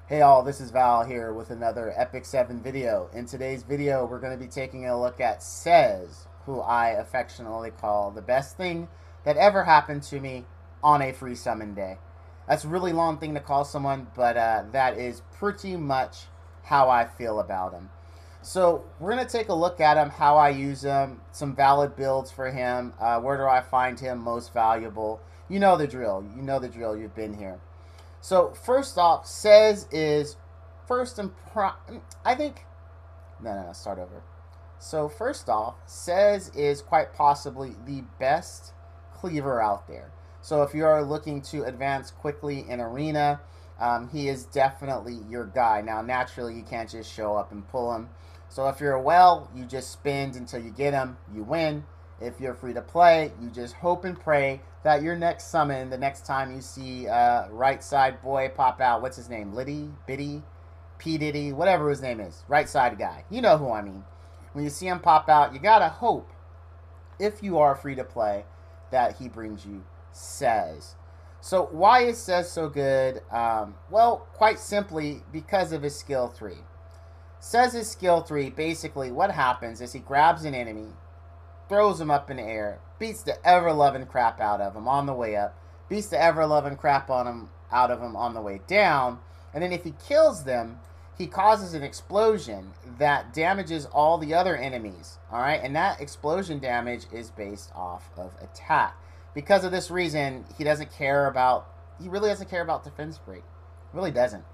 Hey all, this is Val here with another Epic 7 video. In today's video, we're going to be taking a look at Sez, who I affectionately call the best thing that ever happened to me on a free summon day. That's a really long thing to call someone, but that is pretty much how I feel about him. So we're going to take a look at him, how I use him, some valid builds for him, where do I find him most valuable. You know the drill. You know the drill. You've been here. So first off, Sez is first and I think no, start over. So first off, Sez is quite possibly the best cleaver out there. So if you are looking to advance quickly in arena, he is definitely your guy. Now naturally you can't just show up and pull him. So if you're a well, you just spend until you get him, you win. If you're free to play, you just hope and pray that your next summon, the next time you see right side boy pop out, what's his name? Liddy, Biddy, P. Diddy, whatever his name is. Right side guy. You know who I mean. When you see him pop out, you gotta hope, if you are free to play, that he brings you Sez. So why is Sez so good? Well, quite simply, because of his skill 3. Sez's skill 3, basically what happens is he grabs an enemy, throws him up in the air, beats the ever-loving crap out of him on the way up, beats the ever-loving crap out of him on the way down, and then if he kills them, he causes an explosion that damages all the other enemies, alright? And that explosion damage is based off of attack. Because of this reason, he really doesn't care about defense break. Really doesn't.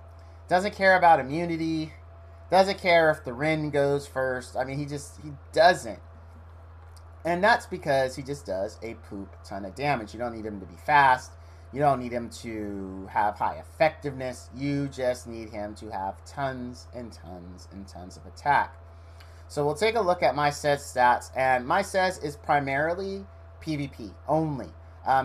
Doesn't care about immunity, doesn't care if the Ren goes first. I mean, he doesn't. And that's because he just does a poop ton of damage. You don't need him to be fast. You don't need him to have high effectiveness. You just need him to have tons and tons and tons of attack. So we'll take a look at my Sez stats. And my Sez is primarily PvP only.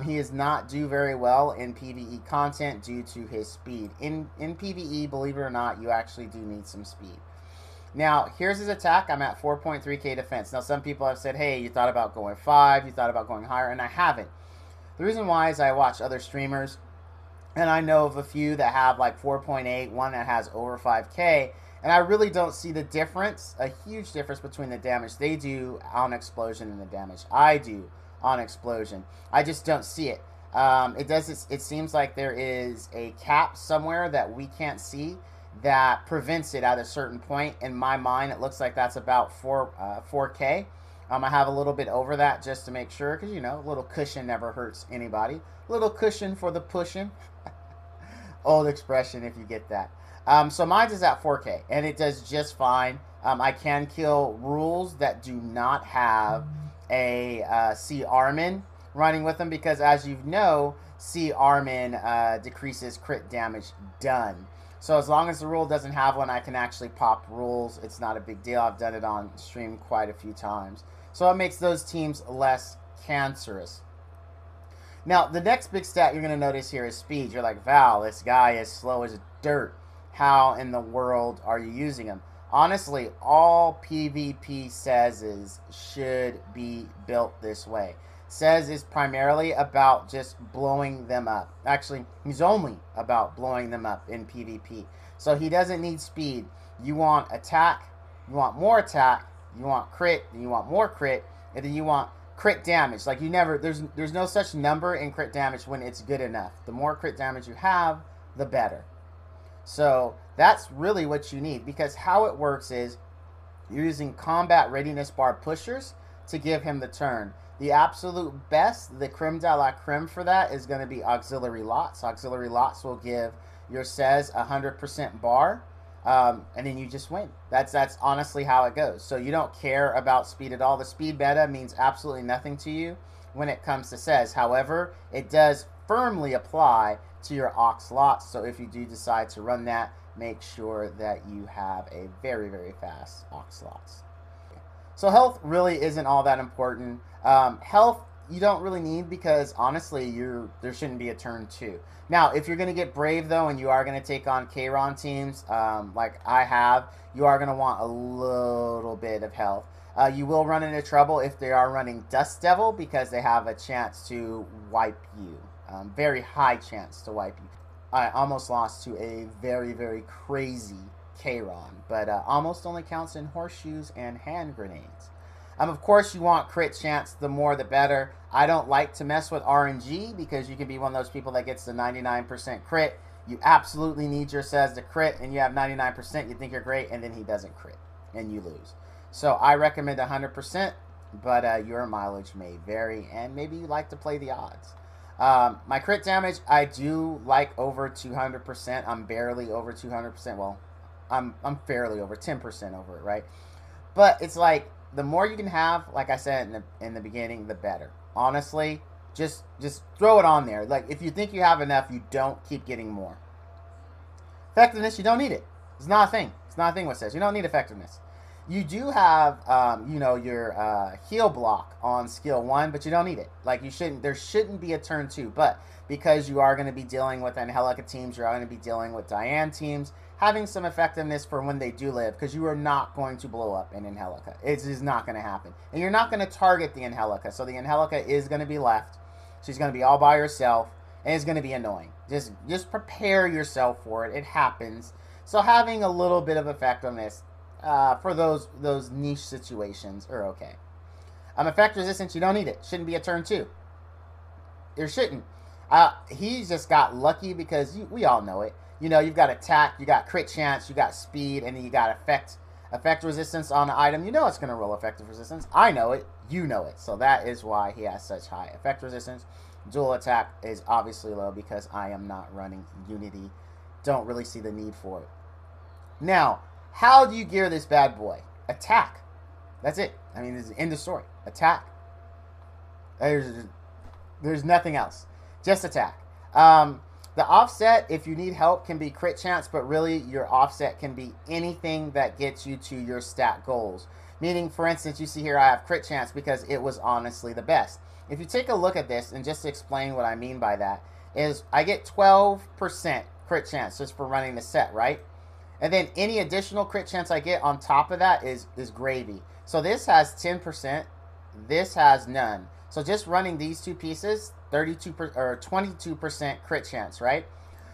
He does not do very well in PvE content due to his speed. In PvE, believe it or not, you actually do need some speed. Now, here's his attack. I'm at 4.3k defense. Now, some people have said, hey, you thought about going 5, you thought about going higher, and I haven't. The reason why is I watch other streamers, and I know of a few that have like 4.8, one that has over 5k, and I really don't see the difference, a huge difference between the damage they do on explosion and the damage I do on explosion. I just don't see it. It seems like there is a cap somewhere that we can't see that prevents it at a certain point. In my mind, it looks like that's about 4K. I have a little bit over that just to make sure, because, you know, a little cushion never hurts anybody. Little cushion for the pushing. Old expression, if you get that. So mine is at 4K, and it does just fine. I can kill rules that do not have a C. Armin running with them, because as you know, C. Armin decreases crit damage done. So as long as the rule doesn't have one, I can actually pop rules. It's not a big deal. I've done it on stream quite a few times. So it makes those teams less cancerous. Now, the next big stat you're going to notice here is speed. You're like, Val, this guy is slow as dirt. How in the world are you using him? Honestly, all PvP Sezes should be built this way. Sez is primarily about just blowing them up. Actually, he's only about blowing them up in PvP. So he doesn't need speed. You want attack, you want more attack, you want crit, and you want more crit, and then you want crit damage. Like there's no such number in crit damage when it's good enough. The more crit damage you have, the better. So that's really what you need, because how it works is you're using combat readiness bar pushers to give him the turn. The absolute best, the creme de la creme for that, is going to be auxiliary lots. Auxiliary lots will give your Sez 100% bar, and then you just win. That's honestly how it goes. So you don't care about speed at all. The speed beta means absolutely nothing to you when it comes to Sez. However, it does firmly apply to your aux lots. So if you do decide to run that, make sure that you have a very, very fast aux lots. So health really isn't all that important. Health you don't really need, because honestly there shouldn't be a turn 2. Now if you're going to get brave though, and you are going to take on K-Ron teams like I have, you are going to want a little bit of health. You will run into trouble if they are running Dust Devil, because they have a chance to wipe you. Very high chance to wipe you. I almost lost to a very, very crazy Kron, but almost only counts in horseshoes and hand grenades. Of course, you want crit chance, the more the better. I don't like to mess with RNG because you can be one of those people that gets the 99% crit. You absolutely need your Sez to crit, and you have 99%, you think you're great, and then he doesn't crit, and you lose. So I recommend 100%, but your mileage may vary, and maybe you like to play the odds. My crit damage, I do like over 200%. I'm barely over 200%. Well, I'm fairly over 10% over it, right? But it's like the more you can have, like I said in the beginning, the better. Honestly, just throw it on there. Like if you think you have enough, you don't keep getting more. Effectiveness, you don't need it. It's not a thing. It's not a thing what says you don't need effectiveness. You do have, you know, your heal block on skill 1, but you don't need it. Like you shouldn't. There shouldn't be a turn 2, but because you are going to be dealing with Angelica teams, you're going to be dealing with Diane teams, having some effectiveness for when they do live, because you are not going to blow up in Angelica. It is not going to happen, and you're not going to target the Angelica. So the Angelica is going to be left. She's going to be all by herself, and it's going to be annoying. Just prepare yourself for it. It happens. So having a little bit of effectiveness for those niche situations are okay. Effect resistance, you don't need it. Shouldn't be a turn 2. There shouldn't. He's just got lucky because we all know it. You know, you've got attack, you got crit chance, you got speed, and then you got effect resistance on the item. You know it's going to roll effective resistance. I know it. You know it. So that is why he has such high effect resistance. Dual attack is obviously low because I am not running Unity. Don't really see the need for it. Now, how do you gear this bad boy? Attack. That's it. I mean, this is the end of story. Attack. There's nothing else. Just attack. The offset, if you need help, can be crit chance, but really your offset can be anything that gets you to your stat goals. Meaning, for instance, you see here I have crit chance because it was honestly the best. If you take a look at this, and just to explain what I mean by that, is I get 12% crit chance just for running the set, right? And then any additional crit chance I get on top of that is gravy. So this has 10%, this has none. So just running these two pieces, 32% or 22% crit chance, right?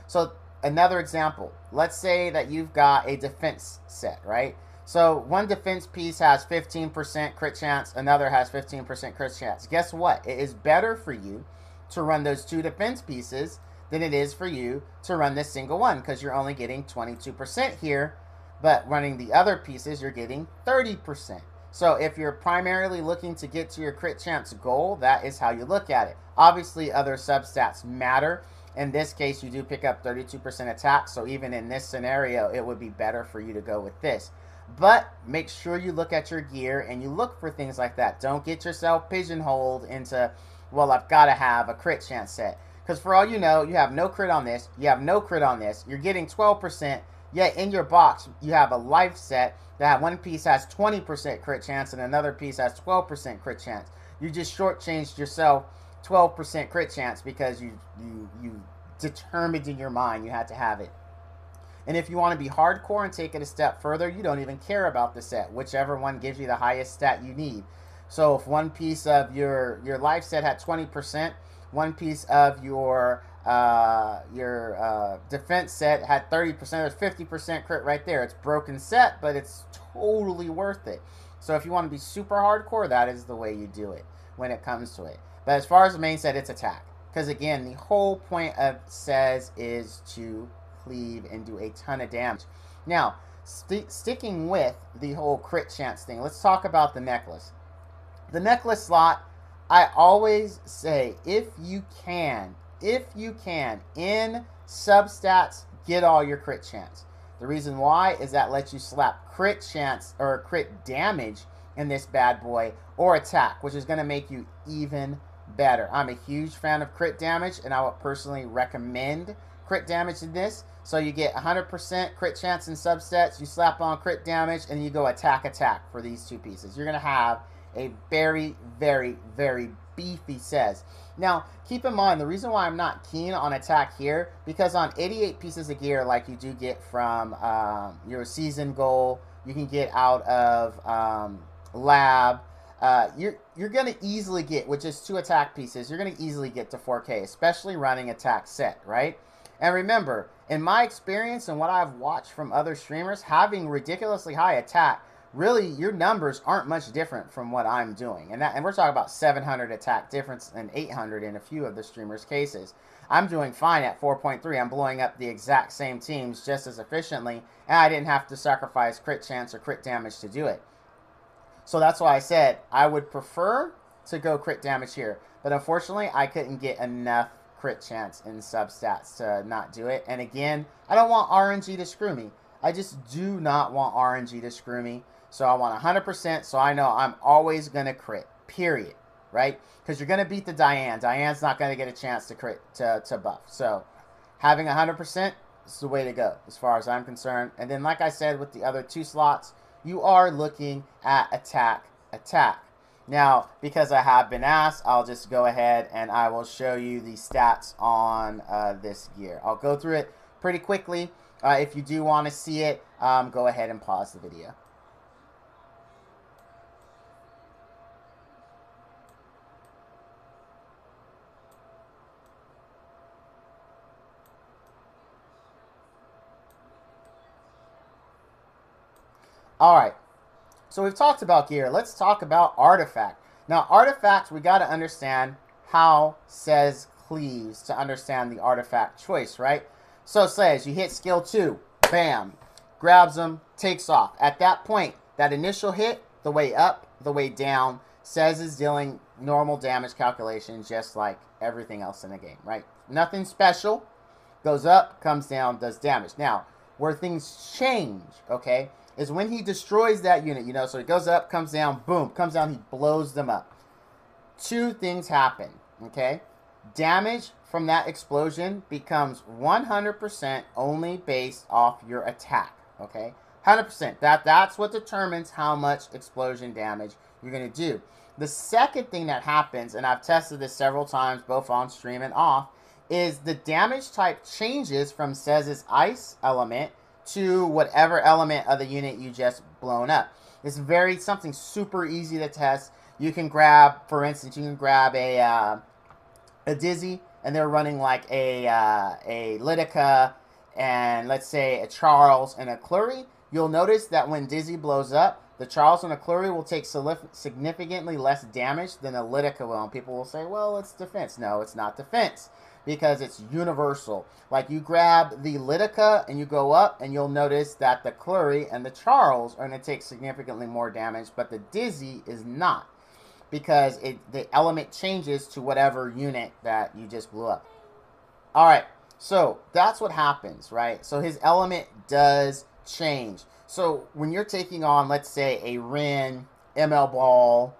So another example, let's say that you've got a defense set, right? So one defense piece has 15% crit chance, another has 15% crit chance. Guess what? It is better for you to run those two defense pieces than it is for you to run this single one, because you're only getting 22% here, but running the other pieces, you're getting 30%. So if you're primarily looking to get to your crit chance goal, that is how you look at it. Obviously, other substats matter. In this case, you do pick up 32% attack, so even in this scenario, it would be better for you to go with this. But make sure you look at your gear and you look for things like that. Don't get yourself pigeonholed into, well, I've got to have a crit chance set. Because for all you know, you have no crit on this, you have no crit on this, you're getting 12%, yet in your box, you have a life set that one piece has 20% crit chance and another piece has 12% crit chance. You just shortchanged yourself 12% crit chance because you determined in your mind you had to have it. And if you want to be hardcore and take it a step further, you don't even care about the set, whichever one gives you the highest stat you need. So if one piece of your life set had 20%, one piece of your defense set had 30%, there's 50% crit right there. It's broken set, but it's totally worth it. So if you want to be super hardcore, that is the way you do it when it comes to it. But as far as the main set, it's attack. Because again, the whole point of Sez is to cleave and do a ton of damage. Now, sticking with the whole crit chance thing, let's talk about the necklace. The necklace slot, I always say, if you can, in Substats, get all your crit chance. The reason why is that lets you slap crit chance or crit damage in this bad boy, or attack, which is going to make you even better. I'm a huge fan of crit damage, and I would personally recommend crit damage in this. So you get 100% crit chance in Substats, you slap on crit damage, and you go attack for these two pieces. You're going to have a very, very, very beefy Sez. Now, keep in mind, the reason why I'm not keen on attack here, because on 88 pieces of gear, like you do get from your season goal, you can get out of lab, you're going to easily get, with just 2 attack pieces, you're going to easily get to 4K, especially running attack set, right? And remember, in my experience and what I've watched from other streamers, having ridiculously high attack, really your numbers aren't much different from what I'm doing. And we're talking about 700 attack difference and 800 in a few of the streamers' cases. I'm doing fine at 4.3. I'm blowing up the exact same teams just as efficiently, and I didn't have to sacrifice crit chance or crit damage to do it. So that's why I said I would prefer to go crit damage here. But unfortunately, I couldn't get enough crit chance in substats to not do it. And again, I don't want RNG to screw me. I just do not want RNG to screw me. So I want 100%, so I know I'm always going to crit, period, right? Because you're going to beat the Diane. Diane's not going to get a chance to crit, to buff. So having 100% is the way to go as far as I'm concerned. And then like I said with the other 2 slots, you are looking at attack. Now, because I have been asked, I'll just go ahead and I will show you the stats on this gear. I'll go through it pretty quickly. If you do want to see it, go ahead and pause the video. Alright, so we've talked about gear. Let's talk about artifact. Now, artifact, we got to understand how Sez cleaves to understand the artifact choice, right? So Sez, you hit skill 2, bam, grabs him, takes off. At that point, that initial hit, the way up, the way down, Sez is dealing normal damage calculations just like everything else in the game, right? Nothing special. Goes up, comes down, does damage. Now, where things change, okay, is when he destroys that unit, you know, so it goes up, comes down, boom, comes down, he blows them up. 2 things happen, okay? Damage from that explosion becomes 100% only based off your attack, okay? 100%. That's what determines how much explosion damage you're going to do. The second thing that happens, and I've tested this several times, both on stream and off, is the damage type changes from Sez's ice element to whatever element of the unit you just blown up. It's something super easy to test. You can grab, for instance, you can grab a Dizzy, and they're running like a Litica, and let's say a Charles and a Clury. You'll notice that when Dizzy blows up, the Charles and a Clury will take significantly less damage than a Litica will. And people will say, well, it's defense. No, it's not defense, because it's universal. Like, you grab the Litica and you go up, and you'll notice that the Clury and the Charles are going to take significantly more damage, but the Dizzy is not, because the element changes to whatever unit that you just blew up. Alright, so that's what happens, right? So his element does change. So when you're taking on, let's say, a Ren, ML Ball,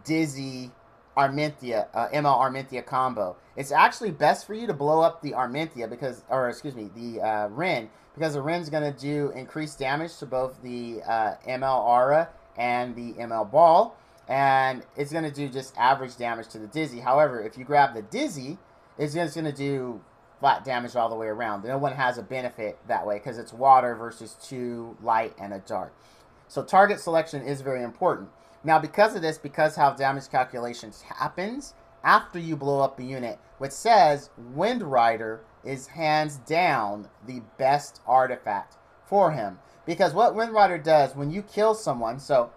Dizzy, Arminthia, ML Arminthia combo, it's actually best for you to blow up the Arminthia because, or excuse me, the Ren, because the Ren's going to do increased damage to both the ML Aura and the ML Ball, and it's going to do just average damage to the Dizzy. However, if you grab the Dizzy, it's just going to do flat damage all the way around. No one has a benefit that way because it's water versus 2 light and a dark. So target selection is very important. Now, because of this, because how damage calculations happens after you blow up a unit, which says Wind Rider is hands down the best artifact for him. Because what Wind Rider does when you kill someone, so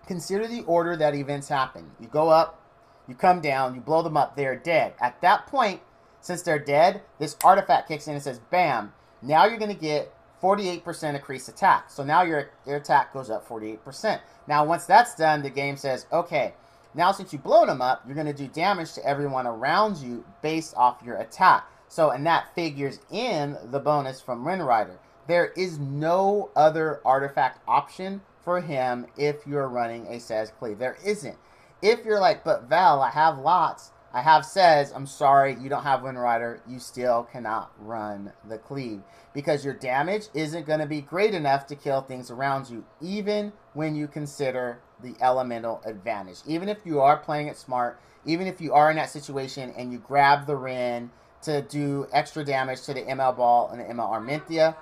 consider the order that events happen. You go up, you come down, you blow them up, they're dead. At that point, since they're dead, this artifact kicks in and says, bam, now you're going to get 48% increased attack. So now your attack goes up 48%. Now, once that's done, the game says, okay, now since you've blown them up, you're going to do damage to everyone around you based off your attack. So, and that figures in the bonus from Wind Rider. There is no other artifact option for him if you're running a Sez cleave. There isn't. If you're like, but Val, I have lots, I have Sez, I'm sorry, you don't have Wind Rider, you still cannot run the cleave. Because your damage isn't going to be great enough to kill things around you, even when you consider the elemental advantage. Even if you are playing it smart, even if you are in that situation and you grab the Ren to do extra damage to the ML Ball and the ML Arminthia,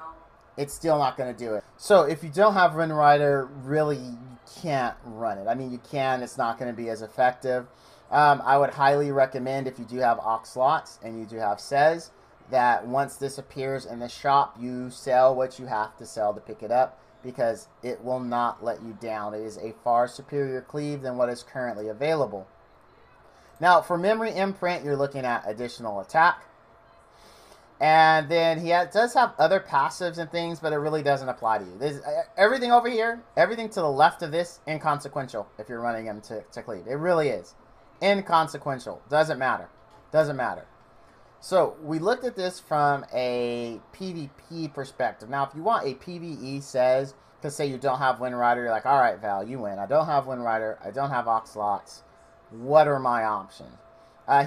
it's still not going to do it. So if you don't have Wind Rider, really, you can't run it. I mean, you can, it's not going to be as effective. I would highly recommend, if you do have Ox slots and you do have Sez, that once this appears in the shop, you sell what you have to sell to pick it up, because it will not let you down. It is a far superior cleave than what is currently available. Now, for memory imprint, you're looking at additional attack. And then he does have other passives and things, but it really doesn't apply to you. There's, everything over here, everything to the left of this, inconsequential if you're running him to cleave. It really is. Inconsequential. Doesn't matter. Doesn't matter. So, we looked at this from a PvP perspective. Now, if you want a PvE Sez, because say you don't have Wind Rider, you're like, alright, Val, you win. I don't have Wind Rider. I don't have Oxlots. What are my options?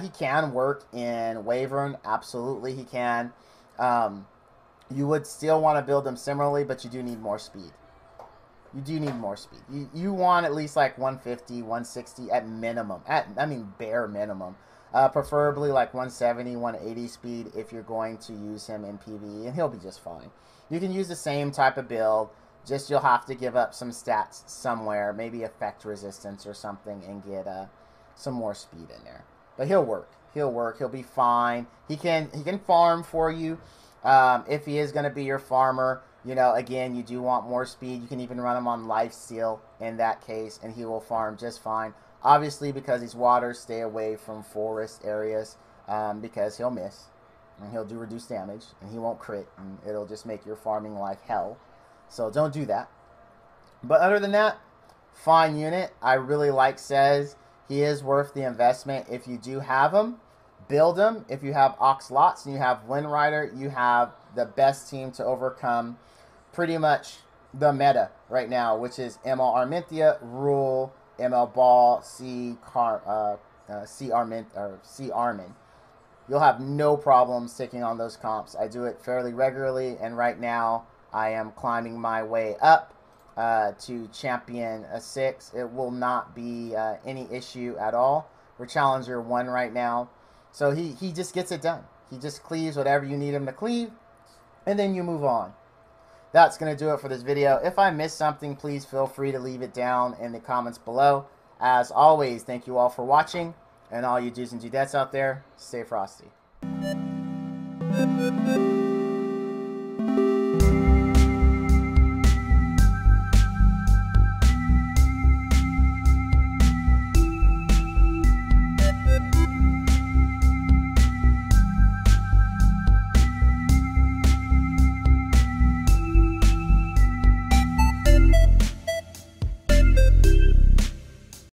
He can work in Wyvern. Absolutely, he can. You would still want to build him similarly, but you do need more speed. You do need more speed. You want at least like 150, 160 at minimum. I mean, bare minimum. Preferably like 170, 180 speed if you're going to use him in PvE, and he'll be just fine. You can use the same type of build, just you'll have to give up some stats somewhere, maybe effect resistance or something, and get some more speed in there. But he'll work. He'll work. He'll be fine. He can farm for you if he is going to be your farmer. You know, again, you do want more speed. You can even run him on lifesteal in that case, and he will farm just fine. Obviously, because he's water, stay away from forest areas because he'll miss. And he'll do reduced damage, and he won't crit, and it'll just make your farming life hell. So don't do that. But other than that, fine unit. I really like Sez. He is worth the investment if you do have him. Build him. If you have Oxlots and you have Wind Rider, you have the best team to overcome pretty much the meta right now, which is ML Arminthia, Rule, ML Ball, C Armin. You'll have no problems taking on those comps. I do it fairly regularly, and right now I am climbing my way up to champion 6. It will not be any issue at all. We're challenger 1 right now. So he just gets it done. He just cleaves whatever you need him to cleave, and then you move on. That's going to do it for this video. If I missed something, please feel free to leave it down in the comments below. As always, thank you all for watching, and all you dudes and dudettes out there, stay frosty.